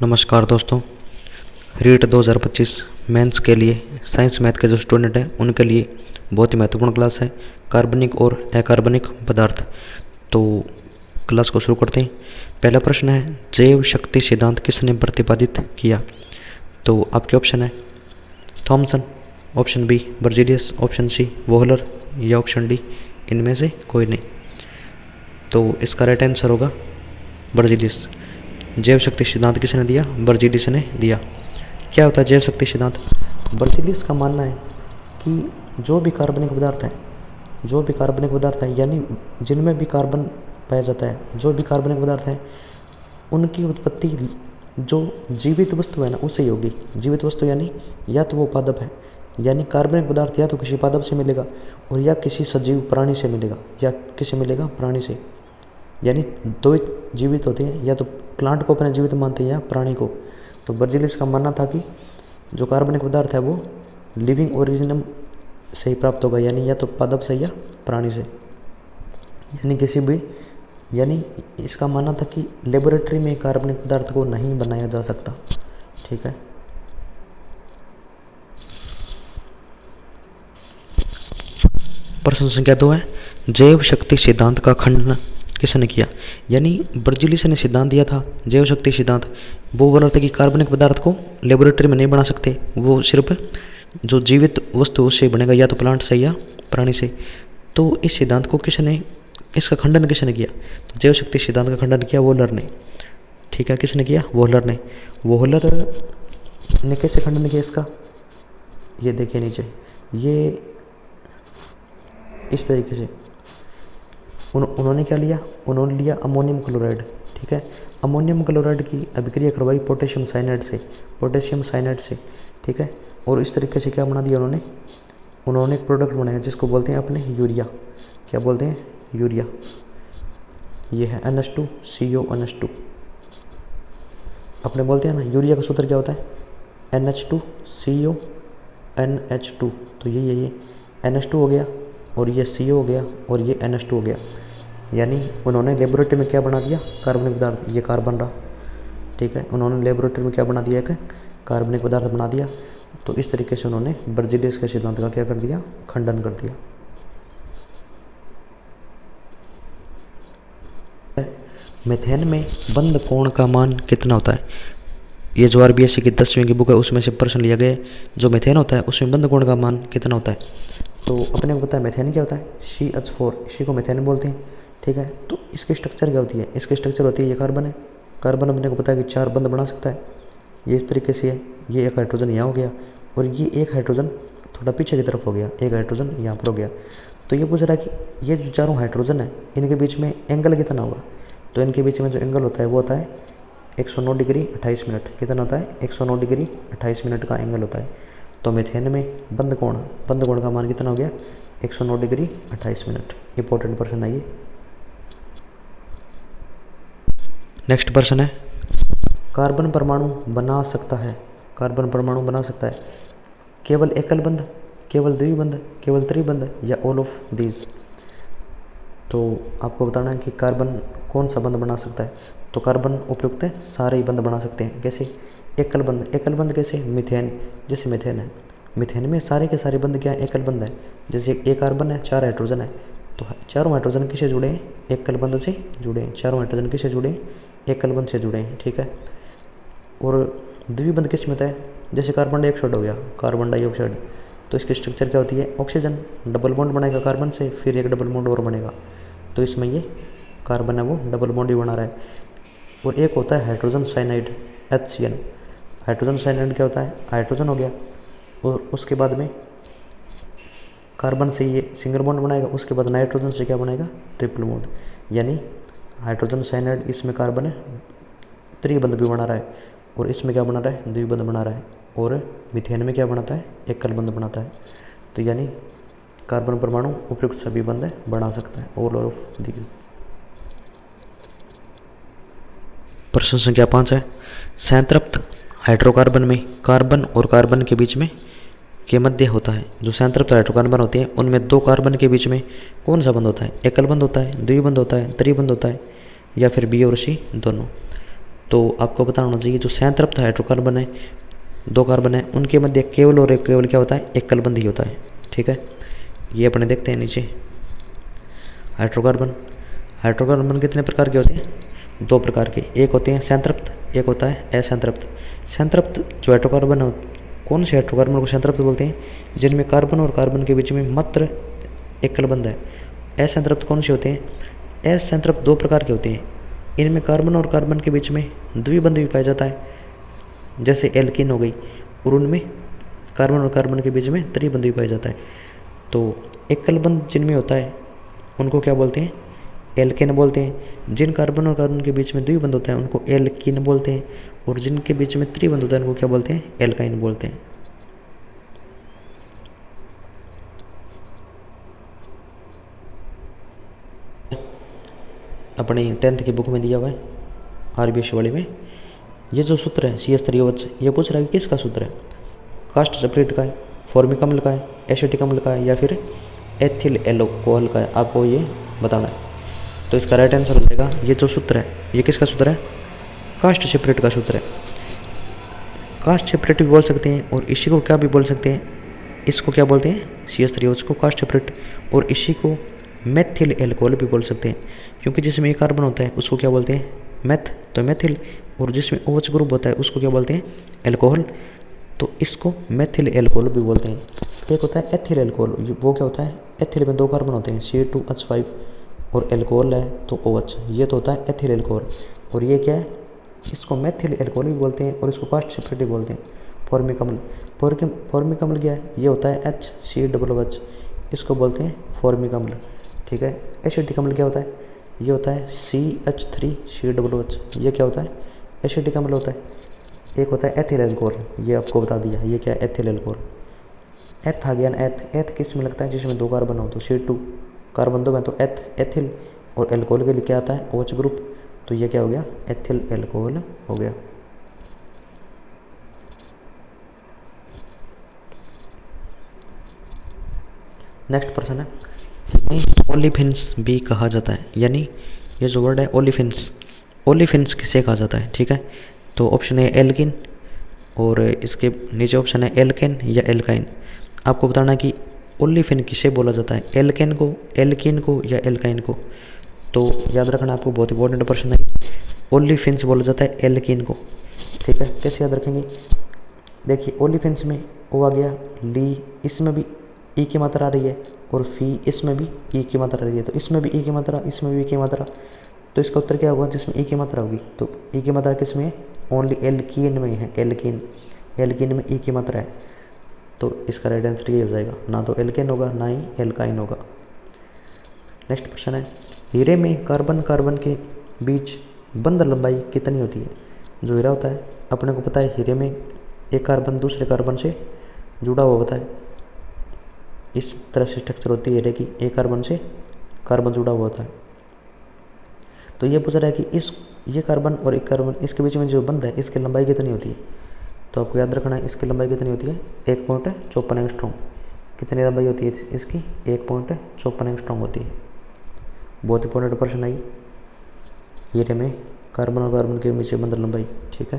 नमस्कार दोस्तों। रीट 2025 मेंस के लिए साइंस मैथ के जो स्टूडेंट हैं उनके लिए बहुत ही महत्वपूर्ण क्लास है, कार्बनिक और अकार्बनिक पदार्थ। तो क्लास को शुरू करते हैं। पहला प्रश्न है, जैव शक्ति सिद्धांत किसने प्रतिपादित किया? तो आपके ऑप्शन है Thomson, option B Berzelius, option C Wohler या ऑप्शन डी इनमें से कोई नहीं। तो इसका राइट आंसर होगा बर्जीलियस। जैव शक्ति सिद्धांत किसने दिया? बर्जीलियस ने दिया। क्या होता है जैव शक्ति सिद्धांत? बर्जीलियस का मानना है कि जो भी कार्बनिक पदार्थ है यानी जिनमें भी कार्बन पाया जाता है, जो भी कार्बनिक पदार्थ है उनकी उत्पत्ति जो जीवित वस्तु है ना उससे ही होगी। जीवित वस्तु यानी या तो वो पादप है, यानी कार्बनिक पदार्थ या तो किसी पादप से मिलेगा और या किसी सजीव प्राणी से मिलेगा, या किसे मिलेगा? प्राणी से। यानी दो जीवित होते हैं, या तो प्लांट को अपने जीवित मानते हैं या प्राणी को। तो बर्जीलियस का मानना था कि जो कार्बनिक पदार्थ है वो लिविंग ओरिजिनम से ही प्राप्त होगा, यानी या तो पादप से या प्राणी से, यानी किसी भी, यानी इसका मानना था कि लेबोरेटरी में कार्बनिक पदार्थ को नहीं बनाया जा सकता। ठीक है। प्रश्न संख्या 2 है, जैव शक्ति सिद्धांत का खंडन किसने किया? यानी बर्जीलियस ने सिद्धांत दिया था जैव शक्ति सिद्धांत, वो बोल रहा था कि कार्बनिक पदार्थ को लेबोरेटरी में नहीं बना सकते, वो सिर्फ जो जीवित वस्तु उससे बनेगा, या तो प्लांट से या प्राणी से। तो इस सिद्धांत को इसका खंडन किसने किया? तो जैव शक्ति सिद्धांत का खंडन किया वोहलर ने। ठीक है, किसने किया? वोहलर ने। वोहलर ने कैसे खंडन किया इसका? ये देखिए नीचे, ये इस तरीके से उन्होंने क्या लिया? उन्होंने लिया अमोनियम क्लोराइड। ठीक है, अमोनियम क्लोराइड की अभिक्रिया करवाई पोटेशियम साइनाइड से। ठीक है, और इस तरीके से क्या बना दिया उन्होंने एक प्रोडक्ट बनाया जिसको बोलते हैं अपने यूरिया। क्या बोलते हैं? यूरिया। ये है NH2CO अपने बोलते हैं ना यूरिया का सूत्र क्या होता है? NH2CO तो ये NH2 हो गया और ये CO हो गया और ये NH2 हो गया। यानी उन्होंने लेबोरेटरी में क्या बना दिया? कार्बनिक पदार्थ, ये कार्बन रहा। ठीक है, उन्होंने लेबोरेटरी में क्या बना दिया? एक कार्बनिक पदार्थ बना दिया। तो इस तरीके से उन्होंने बर्जीलियस के सिद्धांत का क्या कर दिया? खंडन कर दिया। मीथेन में बंद कोण का मान कितना होता है? ये जो RBSc की 10वीं की बुक है उसमें से प्रश्न लिया गया है। जो मीथेन होता है उसमें बंद कोण का मान कितना होता है? तो अपने को पता है मीथेन क्या होता है? CH4, इसी को मीथेन बोलते हैं। ठीक है, तो इसकी स्ट्रक्चर क्या होती है? इसकी स्ट्रक्चर होती है, ये कार्बन है। कार्बन अपने को पता है कि 4 बंद बना सकता है, ये इस तरीके से है। ये एक हाइड्रोजन यहाँ हो गया और ये एक हाइड्रोजन थोड़ा पीछे की तरफ हो गया, एक हाइड्रोजन यहाँ पर हो गया। तो ये पूछ रहा है कि ये जो चारों हाइड्रोजन है इनके बीच में एंगल कितना होगा? तो इनके बीच में जो एंगल होता है वो होता है 109 डिग्री 28 मिनट। कितना होता है? 109 डिग्री 28 मिनट का एंगल होता है। तो मीथेन में बंद कोण का मान कितना हो गया? 109 डिग्री 28 मिनट। इंपॉर्टेंट प्रश्न है ये। नेक्स्ट प्रश्न है, कार्बन परमाणु बना सकता है केवल एकल बंध, केवल द्विबंध, केवल त्रिबंध या ऑल ऑफ दीज? तो आपको बताना है कि कार्बन कौन सा बंध बना सकता है। तो कार्बन उपयुक्त है, सारे ही बंध बना सकते हैं। कैसे? एकल बंध कैसे? मीथेन, जैसे मीथेन है, मीथेन में सारे के सारे बंध क्या है? एकल बंध है। जैसे एक कार्बन है, 4 हाइड्रोजन है, तो चारों हाइड्रोजन किससे जुड़े हैं? एकल बंध से जुड़े हैं। चारों हाइड्रोजन किससे जुड़े हैं? एकल बंध से जुड़े हैं। ठीक है, और द्विबंध किस में होता है? जैसे कार्बन डाइऑक्साइड हो गया, कार्बन डाइऑक्साइड, तो इसकी स्ट्रक्चर क्या होती है? ऑक्सीजन डबल बॉन्ड बनाएगा कार्बन से, फिर एक डबल बॉन्ड और बनेगा, तो इसमें ये कार्बन है वो डबल बॉन्ड ही बना रहा है। और एक होता है hydrogen cyanide, HCN। Hydrogen cyanide क्या होता है? हाइड्रोजन हो गया और उसके बाद में कार्बन से ये सिंगल बॉन्ड बनाएगा, उसके बाद नाइट्रोजन से क्या बनाएगा? Triple bond. यानी हाइड्रोजन साइनाइड, इसमें कार्बन है त्रिबंध भी बना रहा है, और इसमें क्या बना रहा है? द्विबंध बना रहा है। और मीथेन में क्या बनाता है? एकल बंध बनाता है। तो यानी कार्बन परमाणु उपयुक्त सभी बंध बना सकता है, ऑल ऑफ दीज। प्रश्न संख्या 5 है, संतृप्त हाइड्रोकार्बन में कार्बन और कार्बन के बीच में के मध्य होता है। जो संतृप्त हाइड्रोकार्बन होते हैं उनमें 2 कार्बन के बीच में कौन सा बंध होता है? एकल बंध होता है, द्विबंध होता है, त्रिबंध होता है, या फिर B और C दोनों? तो आपको पता होना चाहिए जो संतृप्त हाइड्रोकार्बन है, 2 कार्बन है, उनके मध्य केवल और एक केवल क्या होता है, एकल बंध ही होता है। ठीक है, ये अपने देखते हैं नीचे हाइड्रोकार्बन। हाइड्रोकार्बन कितने प्रकार के होते हैं, 2 प्रकार के, एक होते हैं संतृप्त, एक होता है असंतृप्त। संतृप्त जो हाइड्रोकार्बन हो, कौन से हाइड्रोकार्बन को संतृप्त बोलते हैं, जिनमें कार्बन और कार्बन के बीच में मात्र एकल बंध है। असंतृप्त कौन से होते हैं, असंतृप्त 2 प्रकार के होते हैं, इनमें कार्बन और कार्बन के बीच में द्विबंध भी पाया जाता है, जैसे एल्कीन हो गई, और उनमें कार्बन और कार्बन के बीच में त्रिबंध भी पाया जाता है। तो एकल बंध जिनमें होता है उनको क्या बोलते हैं, एल्केन बोलते हैं। जिन कार्बन और कार्बन के बीच में द्विबंध होता है उनको एल्कीन बोलते हैं, और जिनके बीच में त्रिबंध होता है उनको क्या बोलते हैं, एल्काइन बोलते हैं। अपनी 10th की बुक में दिया हुआ है आरबीएस वाले में, ये जो सूत्र है CH3OH, ये पूछ रहा है कि किसका सूत्र है, कास्ट सेपरेट का है, फॉर्मिक अम्ल का है, एसिटिक अम्ल का है, या फिर एथिल एल्कोहल का है, आपको ये बताना है। तो इसका राइट आंसर हो जाएगा, ये जो सूत्र है ये किसका सूत्र है, कास्ट सेपरेट का सूत्र है। कास्ट सेपरेट भी बोल सकते हैं, और इसी को क्या भी बोल सकते हैं, इसको क्या बोलते हैं, CH3OH को कास्ट सेपरेट, और इसी को मेथिल एल्कोहल भी बोल सकते हैं, क्योंकि जिसमें एक कार्बन होता है उसको क्या बोलते हैं, मेथ, तो मेथिल, और जिसमें OH ग्रुप होता है उसको क्या बोलते हैं, एल्कोहल, तो इसको मेथिल एल्कोहल भी बोलते हैं। एक होता है एथिल एल्कोहल, वो क्या होता है, एथिल में 2 कार्बन होते हैं C2H5, और एल्कोहल है तो OH, ये तो होता है एथिल एल्कोहल, और ये क्या है, इसको मेथिल एल्कोहल भी बोलते हैं, और इसको कास्ट सेपरेट भी बोलते हैं। फॉर्मिक अम्ल, फॉर्मिक अम्ल क्या है, ये होता है HCOOH, इसको बोलते हैं फॉर्मिक अम्ल। ठीक है, एसिटिक अम्ल क्या होता है, ये होता है CH3COOH, ये क्या होता है, एसिटिक अम्ल होता है। एक होता है एथिल एल्कोहल, ये आपको बता दिया, ये क्या है, एथिल एल्कोहल। एथ आ गया ना, एथ, एथ किस में लगता है, जिसमें 2 कार्बन हो, तो C2 कार्बन 2 में, तो एथ एथिल, और एल्कोहल के लिए क्या आता है, OH ग्रुप, तो ये क्या हो गया, एथिल एल्कोहल हो गया। नेक्स्ट प्रश्न है, इन्हें ओलिफिन्स भी कहा जाता है, यानी ये जो वर्ड है ओलिफिन्स, ओलिफिन्स किसे कहा जाता है। ठीक है, तो ऑप्शन है एल्किन, और इसके नीचे ऑप्शन है एल्केन या एल्काइन। आपको बताना है कि ओलिफिन किसे बोला जाता है, एल्केन को, एल्किन को, या एल्काइन को। तो याद रखना, आपको बहुत इंपॉर्टेंट प्रश्न है, ओलिफिन्स बोला जाता है एल्किन को। ठीक है, कैसे याद रखेंगे, देखिए ओलिफिन्स में ओ आ गया, ली, इसमें भी ई की मात्रा आ रही है, और फी, इसमें भी ई की मात्रा आ रही है, तो इसमें भी ई की मात्रा, इसमें भी ई की मात्रा, तो इसका उत्तर क्या होगा, जिसमें ई की मात्रा होगी, तो ई की मात्रा किस में है, ओनली एल्कीन में है, एल्कीन, एल्कीन में ई की मात्रा है, तो इसका राइट आंसर ये हो जाएगा, ना तो एल्केन होगा ना ही एल्काइन होगा। नेक्स्ट क्वेश्चन है, हीरे में कार्बन कार्बन के बीच बंध लंबाई कितनी होती है। जो हीरा होता है, अपने को पता है हीरे में एक कार्बन दूसरे कार्बन से जुड़ा हुआ होता है, इस तरह से स्ट्रक्चर होती है हीरे की, एक कार्बन से कार्बन जुड़ा हुआ होता है। तो ये पूछ रहा है कि ये कार्बन और एक कार्बन, इसके बीच में जो बंध है इसकी लंबाई कितनी होती है। तो आपको याद रखना है, इसकी लंबाई कितनी होती है, 1.54 एंगस्ट्रॉम। कितनी लंबाई होती है इसकी, 1.54 एंगस्ट्रॉम होती है। बहुत इंपॉर्टेंट प्रश्न है हीरे में कार्बन और कार्बन के बीच बंध लंबाई। ठीक है,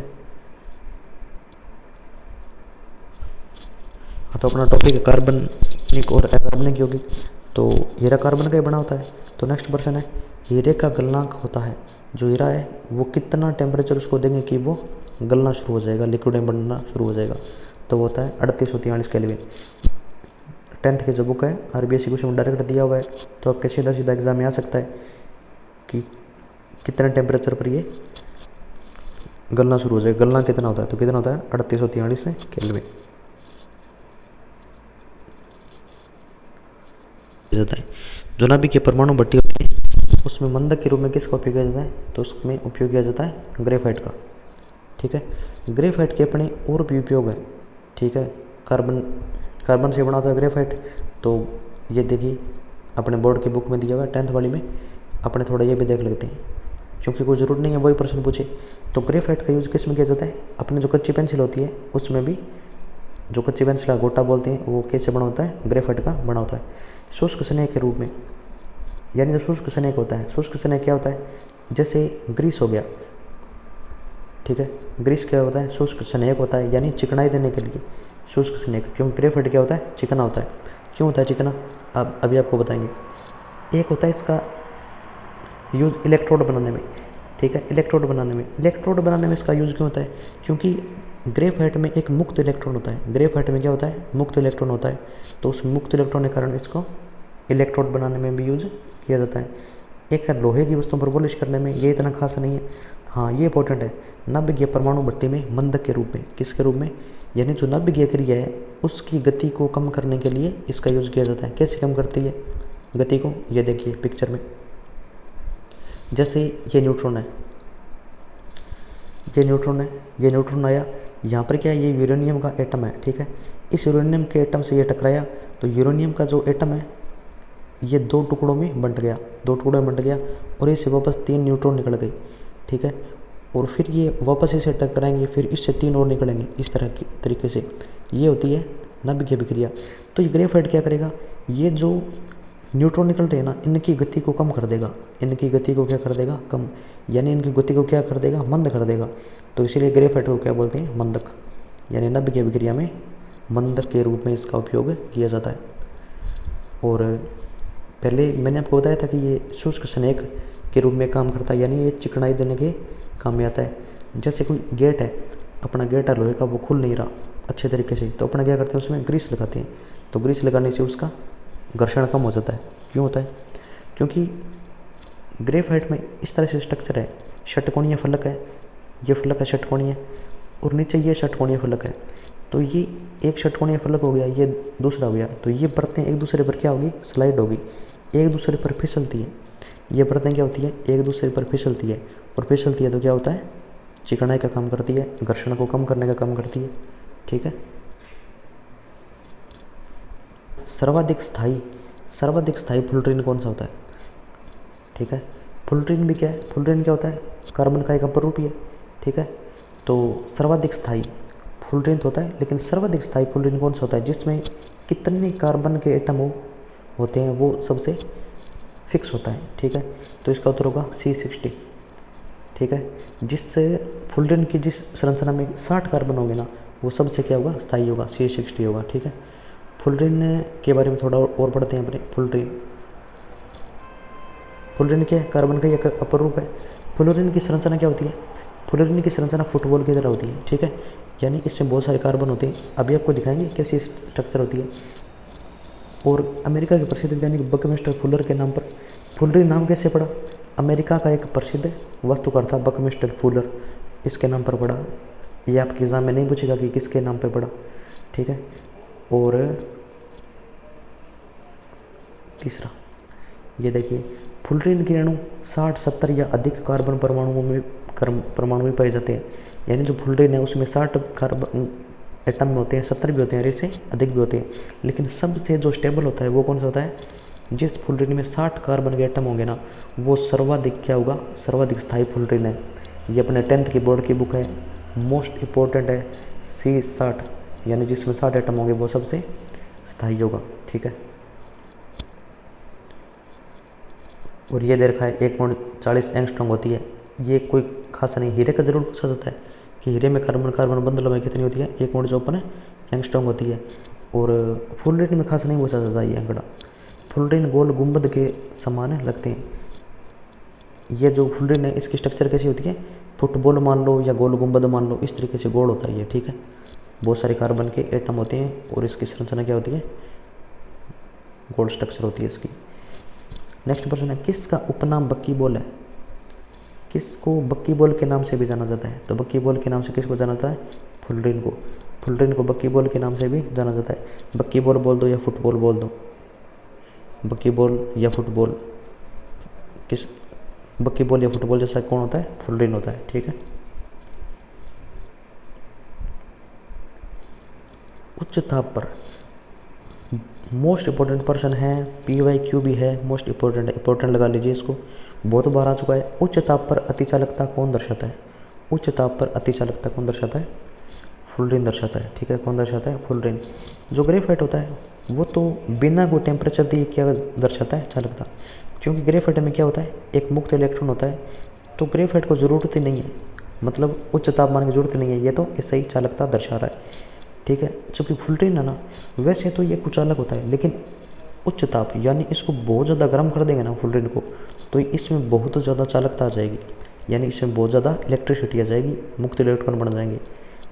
हाँ, तो अपना टॉपिक है कार्बनिक और अकार्बनिक यौगिक। तो हीरा कार्बन का ही बना होता है। तो नेक्स्ट प्रश्न है, हीरे का गलनांक होता है, जो हीरा है वो कितना टेम्परेचर उसको देंगे कि वो गलना शुरू हो जाएगा, लिक्विड में बनना शुरू हो जाएगा। तो वो होता है 3843 केल्विन। 10th की जो बुक है आरबीएससी क्वेश्चन में डायरेक्ट दिया हुआ है, तो आपके सीधा सीधा एग्जाम में आ सकता है कि कितने टेम्परेचर पर ये गलना शुरू हो जाएगा, गलना कितना होता है, तो कितना होता है 3843 केल्विन जाता है। जो नाभिक की परमाणु भट्टी होती है उसमें मंदक के रूप में किसका उपयोग किया जाता है, तो उसमें उपयोग किया जाता है ग्रेफाइट का। ठीक है, ग्रेफाइट के अपने और भी उपयोग है। ठीक है, कार्बन से बना होता है ग्रेफाइट। तो ये देखिए अपने बोर्ड की बुक में दिया हुआ है 10th वाली में, अपने थोड़ा ये भी देख लेते हैं, क्योंकि कोई ज़रूरत नहीं है वही प्रश्न पूछे। तो ग्रेफाइट का यूज़ किस में किया जाता है, अपने जो कच्ची पेंसिल होती है उसमें भी, जो कच्ची पेंसिल का गोटा बोलते हैं वो कैसे बना होता है, ग्रेफाइट का बना होता है, शुष्क स्नेह के रूप में। यानी जो शुष्क स्नेह होता है, शुष्क स्नेह क्या होता है, जैसे ग्रीस हो गया, ठीक है। ग्रीस क्या होता है? शुष्क स्नेहक होता है, यानी चिकनाई देने के लिए शुष्क स्नेहक। क्योंकि ग्रेफाइट क्या होता है? चिकना होता है। क्यों होता है चिकना? अब अभी आपको बताएंगे। एक होता है इसका यूज़ इलेक्ट्रोड बनाने में, ठीक है। इलेक्ट्रोड बनाने में इसका यूज़ क्यों होता है? क्योंकि ग्रेफाइट में एक मुक्त इलेक्ट्रॉन होता है। ग्रेफाइट में क्या होता है? मुक्त इलेक्ट्रॉन होता है। तो उस मुक्त इलेक्ट्रॉन के कारण इसको इलेक्ट्रोड बनाने में भी यूज किया जाता है। एक है लोहे की वस्तुओं पर पॉलिश करने में, ये इतना खास नहीं है। हाँ, ये इंपॉर्टेंट है, नवविज्ञ परमाणु भट्टी में मंदक के रूप में। किसके रूप में? यानी जो नवविज्ञ क्रिया है उसकी गति को कम करने के लिए इसका यूज किया जाता है। कैसे कम करती है गति को? ये देखिए पिक्चर में, जैसे ये न्यूट्रॉन है, ये न्यूट्रॉन आया, यहाँ पर क्या है? ये यूरेनियम का एटम है, ठीक है। इस यूरेनियम के एटम से ये टकराया, तो यूरेनियम का जो एटम है ये दो टुकड़ों में बंट गया, और इससे वापस 3 न्यूट्रॉन निकल गए, ठीक है। और फिर ये वापस इसे टकराएंगे, फिर इससे 3 और निकलेंगे, इस तरह की तरीके से ये होती है नाभिकीय विक्रिया। तो ये ग्रेफाइट क्या करेगा? ये जो न्यूट्रॉन निकल रहे हैं ना, इनकी गति को कम कर देगा। इनकी गति को क्या कर देगा? कम, यानी इनकी गति को क्या कर देगा? मंद कर देगा। तो इसीलिए ग्रेफाइट को क्या बोलते हैं? मंदक। यानी नाभिकीय विक्रिया में मंदक के रूप में इसका उपयोग किया जाता है। और पहले मैंने आपको बताया था कि ये शुष्क स्नेहक के रूप में काम करता है, यानी ये चिकनाई देने के काम में आता है। जैसे कोई गेट है, अपना गेट है लोहे का, वो खुल नहीं रहा अच्छे तरीके से, तो अपना क्या करते हैं? उसमें ग्रीस लगाते हैं। तो ग्रीस लगाने से उसका घर्षण कम हो जाता है। क्यों होता है? क्योंकि ग्रेफाइट में इस तरह से स्ट्रक्चर है, षटकोणीय फलक है, ये फलक है षटकोणीय, और नीचे ये षटकोणीय फलक है। तो ये एक षटकोणीय फलक हो गया, ये दूसरा हो गया। तो ये परतें एक दूसरे पर क्या होगी? स्लाइड होगी, एक दूसरे पर फिसलती है। ये परतें क्या होती है? एक दूसरे पर फिसलती है, और फिसलती है तो क्या होता है? चिकनाई का काम करती है, घर्षण को कम करने का काम करती है, ठीक है। सर्वाधिक स्थायी फ्लोरीन कौन सा होता है? ठीक है, फ्लोरीन भी क्या है? फ्लोरीन क्या होता है? कार्बन का एक अपर रूप ही है, ठीक है। तो सर्वाधिक स्थायी फ्लोरीन तो होता है, लेकिन सर्वाधिक स्थायी फ्लोरीन कौन सा होता है? जिसमें कितने कार्बन के एटम होते हैं वो सबसे फिक्स होता है, ठीक है। तो इसका उत्तर होगा C60, ठीक है। जिससे फ्लोरीन की जिस संरचना में 60 कार्बन होंगे ना, वो सबसे क्या होगा? स्थायी होगा, C60 होगा, ठीक है। फ्लोरीन के बारे में थोड़ा और पढ़ते हैं अपने। फ्लोरीन क्या है? कार्बन का एक अपर रूप है। फ्लोरीन की संरचना क्या होती है? फ्लोरीन की संरचना फुटबॉल की तरह होती है, ठीक है। यानी इसमें बहुत सारे कार्बन होते हैं, अभी आपको दिखाएंगे कैसी स्ट्रक्चर होती है। और अमेरिका के प्रसिद्ध वैज्ञानिक बकमिस्टर फुलर के नाम पर फ्लोरीन नाम कैसे पड़ा? अमेरिका का एक प्रसिद्ध वास्तुकार था बकमिस्टर फुलर, इसके नाम पर पड़ा। ये आपके एग्जाम में नहीं पूछेगा कि किसके नाम पर पड़ा, ठीक है। और तीसरा, ये देखिए, फ्लोरीन के अणु 60, 70 या अधिक कार्बन परमाणु में पाए जाते हैं। यानी जो फ्लोरीन है उसमें 60 कार्बन एटम में होते हैं, 70 भी होते हैं, इससे अधिक भी होते हैं। लेकिन सबसे जो स्टेबल होता है वो कौन सा होता है? जिस फ्लोरीन में 60 कार्बन के एटम होंगे ना, वो सर्वाधिक क्या होगा? सर्वाधिक स्थायी फ्लोरीन है। ये अपने 10th की बोर्ड की बुक है, मोस्ट इम्पोर्टेंट है, C60, यानी जिसमें 60 एटम होंगे वो सबसे स्थायी होगा, ठीक है। और ये दे रखा है 1.40 एंगस्ट्रॉम होती है। ये कोई खासा नहीं, हीरे का जरूर पूछा जाता है कि हीरे में कार्बन कार्बन बंधनों में कितनी होती है? 1.54 एंगस्ट्रॉम होती है। और फ्लोरीन में खास नहीं पूछा जाता ये आंकड़ा। फ्लोरीन गोल गुंबद के समान लगते हैं। ये जो फ्लोरीन है इसकी स्ट्रक्चर कैसी होती है? फुटबॉल मान लो या गोल गुंबद मान लो, इस तरीके से गोल होता है ये, ठीक है। बहुत सारे कार्बन के एटम होते हैं और इसकी संरचना क्या होती है? गोल स्ट्रक्चर होती है इसकी। नेक्स्ट प्रश्न है, किसका उपनाम बक्की बॉल है? किसको बक्की बॉल के नाम से भी जाना जाता है? तो बक्की बॉल के नाम से किसको जाना जाता है? फ्लोरीन को। फ्लोरीन को बक्की बॉल के नाम से भी जाना जाता है। बक्की बॉल बोल दो या फुटबॉल बोल दो, बक्की बॉल या फुटबॉल, किस बक्की बॉल या फुटबॉल जैसा कौन होता है? फ्लोरीन होता है, ठीक है। उच्च ताप पर मोस्ट इंपॉर्टेंट पर्सन है, PYQ भी है, मोस्ट इंपॉर्टेंट है, इंपॉर्टेंट लगा लीजिए इसको, बहुत बार आ चुका है। उच्च ताप पर अतिचालकता कौन दर्शाता है? उच्च ताप पर अतिचालकता कौन दर्शाता है? फ्लोरीन दर्शाता है, ठीक है। कौन दर्शाता है? फ्लोरीन। जो ग्रेफाइट होता है वो तो बिना कोई टेम्परेचर दिए क्या दर्शाता है? चालकता। क्योंकि ग्रेफाइट में क्या होता है? एक मुक्त इलेक्ट्रॉन होता है, तो ग्रेफाइट को ज़रूरत ही नहीं है मतलब उच्च तापमान की जरूरत नहीं है, ये तो ऐसे ही चालकता दर्शा रहा है, ठीक है। जबकि फुलरीन है ना, वैसे तो ये कुछ अलग होता है, लेकिन उच्च ताप यानी इसको बहुत ज़्यादा गर्म कर देंगे ना फुलरीन को, तो इसमें बहुत ज़्यादा चालकता आ जाएगी, यानी इसमें बहुत ज़्यादा इलेक्ट्रिसिटी आ जाएगी, मुक्त इलेक्ट्रॉन बन जाएंगे।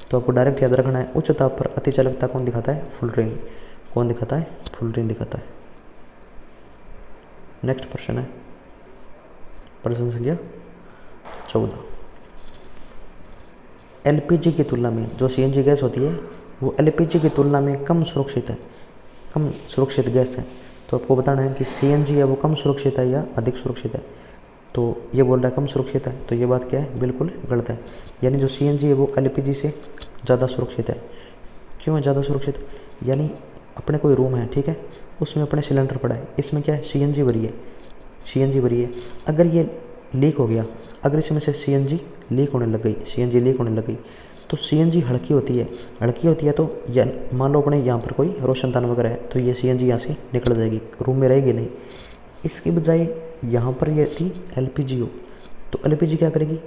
तो आपको डायरेक्ट याद रखना है, उच्च ताप पर अति चालकता कौन दिखाता है? फुलरीन। कौन दिखाता है? फुलरीन दिखाता है। नेक्स्ट प्रश्न है प्रश्न संख्या 14। एलपीजी की तुलना में जो सीएनजी गैस होती है वो एलपीजी की तुलना में कम सुरक्षित है, कम सुरक्षित गैस है। तो आपको बताना है कि सीएनजी है वो कम सुरक्षित है या अधिक सुरक्षित है। तो ये बोल रहा है कम सुरक्षित है, तो ये बात क्या है? बिल्कुल गलत है। यानी जो सीएनजी है वो एलपीजी से ज़्यादा सुरक्षित है। क्यों है ज़्यादा सुरक्षित? यानी अपने कोई रूम है, ठीक है, उसमें अपने सिलेंडर पड़ा है, इसमें क्या है? सीएनजी भरी है, सीएनजी भरी है। अगर ये लीक हो गया, अगर इसमें से सीएनजी लीक होने लग गई, सीएनजी लीक होने लग गई, तो सीएनजी हल्की होती है, हल्की होती है तो या मान लो अपने यहाँ पर कोई रोशनदान वगैरह है, तो ये सीएनजी यहाँ से निकल जाएगी, रूम में रहेगी नहीं। इसके बजाय यहाँ पर ये थी एलपीजी हो, तो एलपीजी क्या करेगी?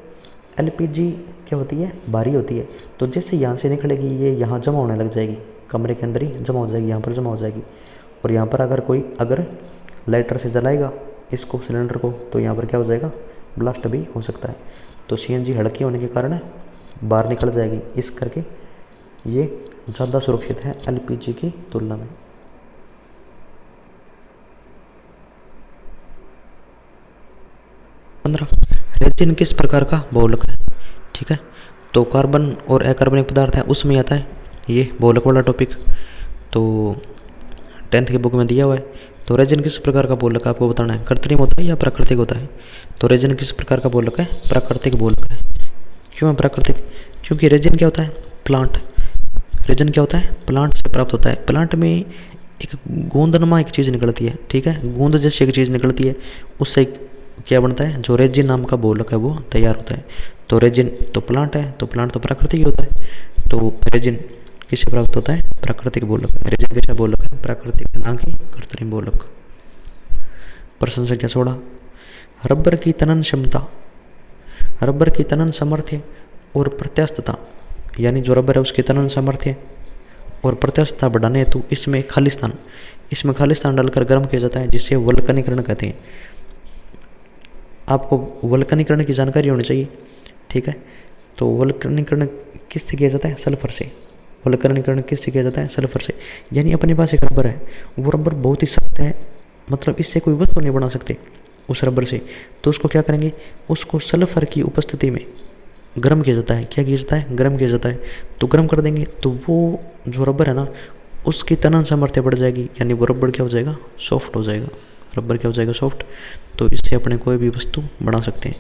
एलपीजी क्या होती है? भारी होती है, तो जैसे यहाँ से निकलेगी ये यहाँ जमा होने लग जाएगी, कमरे के अंदर ही जमा हो जाएगी, यहाँ पर जमा हो जाएगी। और यहाँ पर अगर लाइटर से जलाएगा इसको, सिलेंडर को, तो यहाँ पर क्या हो जाएगा? ब्लास्ट भी हो सकता है। तो सीएनजी हल्की होने के कारण बाहर निकल जाएगी, इस करके ये ज़्यादा सुरक्षित है एलपीजी की तुलना में। 15 रेजिन किस प्रकार का बहुलक है? ठीक है, तो कार्बन और अकार्बनिक पदार्थ है उसमें आता है ये बहुलक वाला टॉपिक, तो 10th की बुक में दिया हुआ है। तो रेजिन किस प्रकार का बहुलक आपको बताना है, कृत्रिम होता है या प्राकृतिक होता है? तो रेजिन किस प्रकार का बहुलक है? प्राकृतिक बहुलक है। क्यों है प्राकृतिक? क्योंकि रेजिन क्या होता है? प्लांट। रेजिन क्या होता है? प्लांट से प्राप्त होता है। प्लांट में एक गोंदनुमा एक चीज़ निकलती है, ठीक है, गोंद जैसी एक चीज़ निकलती है, उससे क्या बनता है? जो रेजिन नाम का बहुलक है वो तैयार होता है। तो रेजिन तो प्लांट है, तो प्लांट तो प्राकृतिक ही होता है। तो रेजिन किससे प्राप्त होता है? प्राकृतिक बहुलक। रेजिन कैसा बहुलक है? प्राकृतिक, ना कि कृत्रिम बहुलक। प्रश्न संख्या 16। रबर की तनन क्षमता, रबर की तनन सामर्थ्य और प्रत्यास्थता, यानी जो रबर है उसकी तनन सामर्थ्य और प्रत्यास्थता बढ़ाने हेतु इसमें खालिस्तान डालकर गर्म किया जाता है, जिससे वल्कनीकरण कहते हैं। आपको वल्कनीकरण की जानकारी होनी चाहिए, ठीक है। तो वल्कनीकरण किससे किया जाता है? सल्फर से। वल्कनीकरण किससे किया जाता है? सल्फर से। यानी अपने पास एक रबर है, वो रबर बहुत ही सख्त है, मतलब इससे कोई वस्तु नहीं बना सकते उस रबर से। तो उसको क्या करेंगे? उसको सल्फर की उपस्थिति में गर्म किया जाता है। क्या किया जाता है? गर्म किया जाता है। तो गर्म कर देंगे तो वो जो रबर है ना, उसकी तनन सामर्थ्य बढ़ जाएगी, यानी वो रबर क्या हो जाएगा? सॉफ्ट हो जाएगा। रबर क्या हो जाएगा? सॉफ्ट। तो इससे अपने कोई भी वस्तु बना सकते हैं।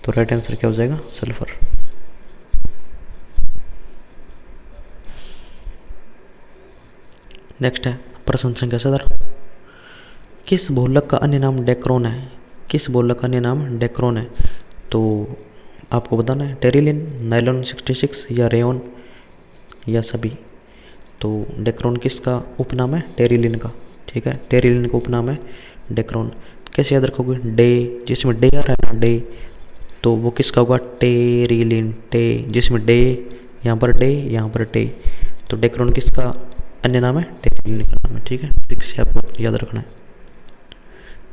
तो राइट आंसर क्या हो जाएगा? सल्फर। नेक्स्ट है प्रश्न संख्या 17। किस बहुलक का अन्य नाम डेक्रोन है? किस बहुलक का अन्य नाम डेक्रोन है? तो आपको बताना है टेरिलिन, नायलॉन 66 या रेयन या सभी। तो डेक्रोन किसका उपनाम है? टेरिलिन का, ठीक है, टेरिलिन का उपनाम है डेक्रोन। कैसे याद रखोगे? डे, जिसमें डे आ रहा है ना, डे, तो वो किसका होगा? टेरिलिन। टे, जिसमें डे, यहाँ पर डे, यहाँ पर टे, तो डेक्रोन किसका अन्य नाम है? टेरिलिन का नाम है, ठीक है, ठीक से आपको याद रखना है।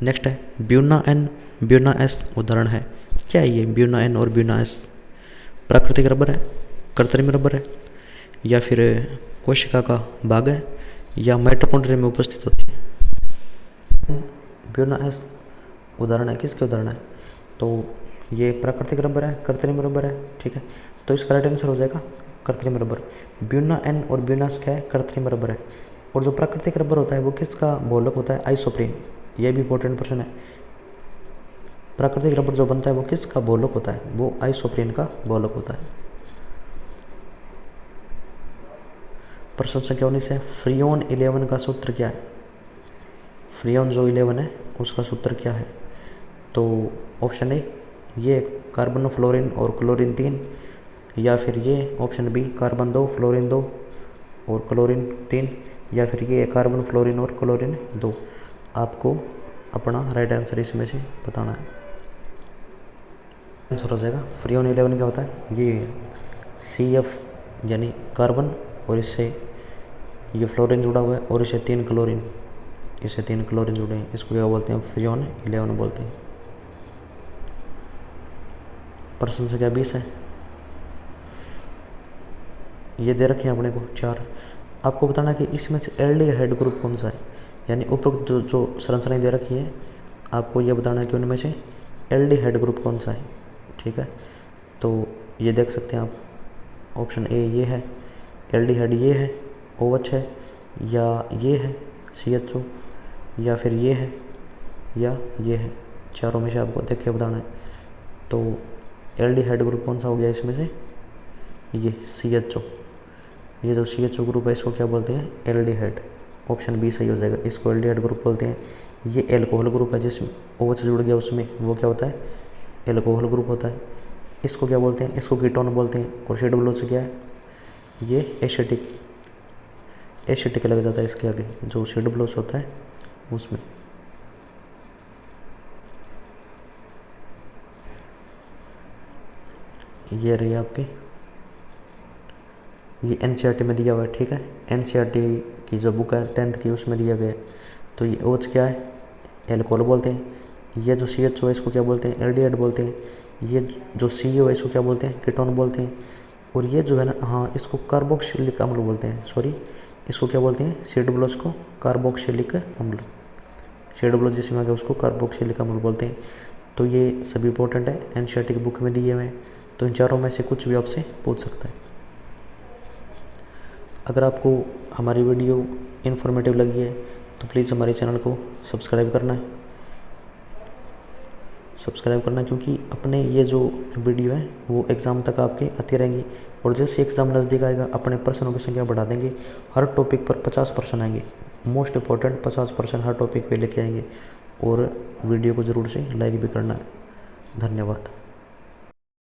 नेक्स्ट है ब्यूना एन, ब्यूना एस उदाहरण है। क्या है ये ब्यूना एन और ब्यूना एस? प्राकृतिक रबर है, कृत्रिम रबर है, या फिर कोशिका का भाग है, या माइटोकॉन्ड्रिया में उपस्थित होती है? ब्यूना एस उदाहरण है, किसके उदाहरण है? तो ये प्राकृतिक रबर है, कृत्रिम रबर है, ठीक है। तो इसका राइट आंसर हो जाएगा कृत्रिम रबर। ब्यूना एन और ब्यूनास क्या है? कृत्रिम रबर है। और जो प्राकृतिक रबर होता है वो किसका बहुलक होता है? आइसोप्रीन। ये भी इंपॉर्टेंट प्रश्न है। प्राकृतिक रबर जो बनता है वो किसका बहुलक होता है? वो आइसोप्रीन का बहुलक होता है। प्रश्न संख्या 19 है फ्रियोन 11 का सूत्र क्या है? फ्रियोन जो 11 है उसका सूत्र क्या है? तो ऑप्शन ए ये कार्बन, फ्लोरीन और क्लोरीन 3, या फिर ये ऑप्शन बी कार्बन 2, फ्लोरीन 2 और क्लोरीन 3, या फिर ये कार्बन, फ्लोरीन और क्लोरीन 2। आपको अपना राइट आंसर इसमें से बताना है। आंसर हो जाएगा। फ्रीऑन 11 क्या होता है, ये CF यानी कार्बन, और इससे ये फ्लोरीन जुड़ा हुआ है, और इससे 3 क्लोरीन जुड़े हैं, इसको क्या बोलते हैं, फ्रीऑन 11 बोलते हैं। प्रश्न संख्या 20 है, ये दे रखे हैं अपने को 4। आपको बताना कि इसमें से एल्डिहाइड ग्रुप कौन सा है, यानी उपरोक्त जो संरचनाएं दे रखी है, आपको ये बताना है कि उनमें से एल्डिहाइड ग्रुप कौन सा है। ठीक है, तो ये देख सकते हैं आप, ऑप्शन ए ये है एल्डिहाइड, ये है OH है, या ये है CHO, या फिर ये है, या ये है। चारों में से आपको देख के बताना है। तो एल्डिहाइड ग्रुप कौन सा हो गया इसमें से, ये CHO। ये जो CHO ग्रुप है इसको क्या बोलते हैं, एल्डिहाइड। ऑप्शन बी सही हो जाएगा, इसको एल्डिहाइड ग्रुप बोलते हैं। ये एल्कोहल ग्रुप है, जिसमें OH जुड़ गया उसमें, वो क्या होता है, एल्कोहल ग्रुप होता है। इसको क्या बोलते हैं, इसको कीटोन बोलते हैं। और CH क्या है, ये एसिटिक लग जाता है इसके आगे, जो CH होता है उसमें। ये रही आपकी, ये NCERT में दिया हुआ है। ठीक है, NCERT की जो बुक है 10th की, उसमें दिया गया है। तो ये OH क्या है, एल्कोहल बोलते हैं। ये जो CHO है इसको क्या बोलते हैं, एल्डिहाइड बोलते हैं। ये जो CO है इसको क्या बोलते हैं, कीटोन बोलते हैं। और ये जो है ना, हाँ, इसको कार्बोक्सिलिक अम्ल बोलते हैं, सॉरी, इसको क्या बोलते हैं, CH को कार्बोक्सिलिक अम्ल। CH जिसमें आ गया उसको कार्बोक्सिलिक अम्ल बोलते हैं। तो ये सभी इंपॉर्टेंट है, NCERT की बुक में दिए हुए हैं। तो इन चारों में से कुछ भी आपसे पूछ सकता है। अगर आपको हमारी वीडियो इन्फॉर्मेटिव लगी है तो प्लीज़ हमारे चैनल को सब्सक्राइब करना है, क्योंकि अपने ये जो वीडियो है वो एग्ज़ाम तक आपके आती रहेंगी। और जैसे एग्ज़ाम नज़दीक आएगा अपने प्रश्नों की संख्या बढ़ा देंगे। हर टॉपिक पर 50% आएंगे, मोस्ट इम्पॉर्टेंट 50% हर टॉपिक पे लेके आएंगे। और वीडियो को ज़रूर से लाइक भी करना है। धन्यवाद।